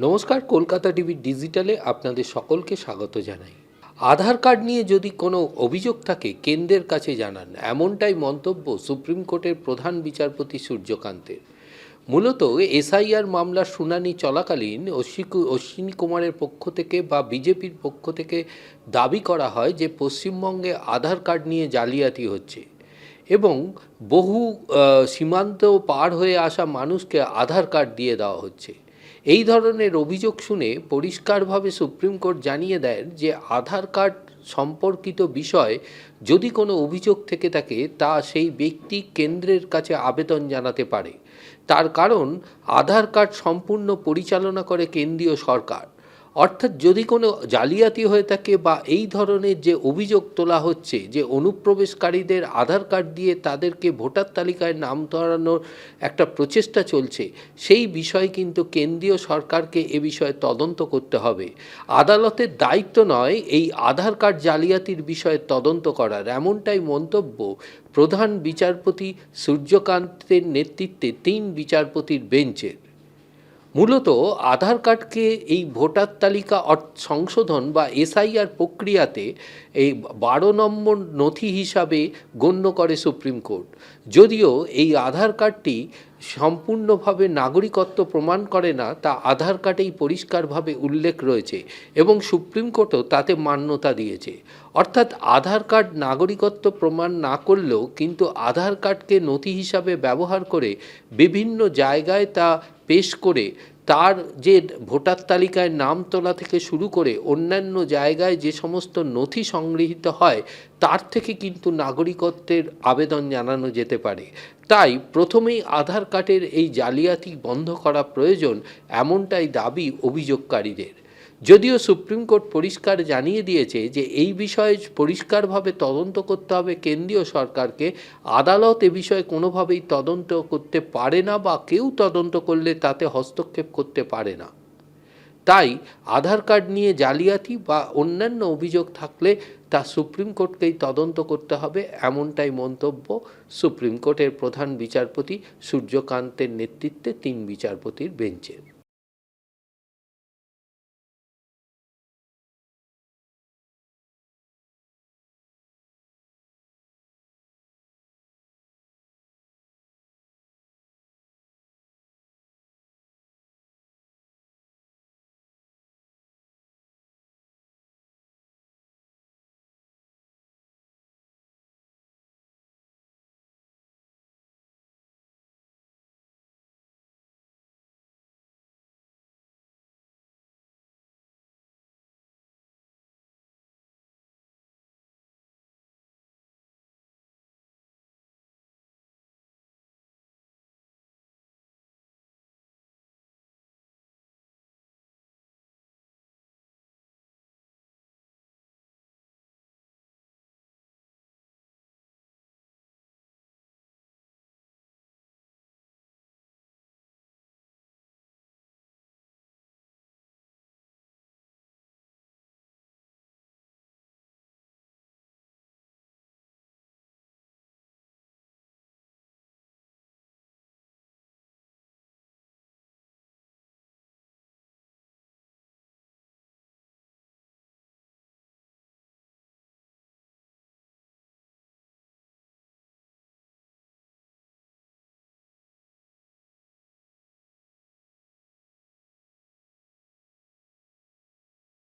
নমস্কার, কলকাতা টিভি ডিজিটালে আপনাদের সকলকে স্বাগত জানাই। আধার কার্ড নিয়ে যদি কোনো অভিযোগ থাকে কেন্দ্রের কাছে জানান, এমনটাই মন্তব্য সুপ্রিম কোর্টের প্রধান বিচারপতি সূর্যকান্তের। মূলত এসআইআর মামলার শুনানি চলাকালীন অশ্বিনী কুমারের পক্ষ থেকে বা বিজেপির পক্ষ থেকে দাবি করা হয় যে পশ্চিমবঙ্গে আধার কার্ড নিয়ে জালিয়াতি হচ্ছে এবং বহু সীমান্ত পার হয়ে আসা মানুষকে আধার কার্ড দিয়ে দেওয়া হচ্ছে। এই ধরনের অভিযোগ শুনে পরিষ্কারভাবে সুপ্রিম কোর্ট জানিয়ে দেন যে আধার কার্ড সম্পর্কিত বিষয় যদি কোনো অভিযোগ থেকে থাকে তা সেই ব্যক্তি কেন্দ্রের কাছে আবেদন জানাতে পারে। তার কারণ আধার কার্ড সম্পূর্ণ পরিচালনা করে কেন্দ্রীয় সরকার। অর্থাৎ যদি কোনো জালিয়াতি হয়ে থাকে বা এই ধরনের যে অভিযোগ তোলা হচ্ছে যে অনুপ্রবেশকারীদের আধার কার্ড দিয়ে তাদেরকে ভোটার তালিকায় নাম তোলানোর একটা প্রচেষ্টা চলছে, সেই বিষয় কিন্তু কেন্দ্রীয় সরকারকে এ বিষয়ে তদন্ত করতে হবে। আদালতের দায়িত্ব নয় এই আধার কার্ড জালিয়াতির বিষয়ে তদন্ত করার, এমনটাই মন্তব্য প্রধান বিচারপতি সূর্যকান্তের নেতৃত্বে ৩ বিচারপতির বেঞ্চের। মূলত আধার কার্ডকে এই ভোটার তালিকা সংশোধন বা এসআইআর প্রক্রিয়াতে এই ১২ নম্বর নথি হিসাবে গণ্য করে সুপ্রিম কোর্ট। যদিও এই আধার কার্ডটি সম্পূর্ণভাবে নাগরিকত্ব প্রমাণ করে না, তা আধার কার্ডেই পরিষ্কারভাবে উল্লেখ রয়েছে এবং সুপ্রিম কোর্টও তাতে মান্যতা দিয়েছে। অর্থাৎ আধার কার্ড নাগরিকত্ব প্রমাণ না করলেও কিন্তু আধার কার্ডকে নথি হিসাবে ব্যবহার করে বিভিন্ন জায়গায় তা পেশ করে তার যে ভোটার তালিকায় নাম তোলা থেকে শুরু করে অন্যান্য জায়গায় যে সমস্ত নথি সংগৃহীত হয় তার থেকে কিন্তু নাগরিকত্বের আবেদন জানানো যেতে পারে। তাই প্রথমেই আধার কার্ডের এই জালিয়াতি বন্ধ করা প্রয়োজন, এমনটাই দাবি অভিযোগকারীদের। যদিও সুপ্রিম কোর্ট পরিষ্কার জানিয়ে দিয়েছে যে এই বিষয়ে পরিষ্কারভাবে তদন্ত করতে হবে কেন্দ্রীয় সরকারকে, আদালত এ বিষয়ে কোনোভাবেই তদন্ত করতে পারে না বা কেউ তদন্ত করলে তাতে হস্তক্ষেপ করতে পারে না। তাই আধার কার্ড নিয়ে জালিয়াতি বা অন্যান্য অভিযোগ থাকলে তা সুপ্রিম কোর্টকেই তদন্ত করতে হবে, এমনটাই মন্তব্য সুপ্রিম কোর্টের প্রধান বিচারপতি সূর্যকান্তের নেতৃত্বে ৩ বিচারপতির বেঞ্চের।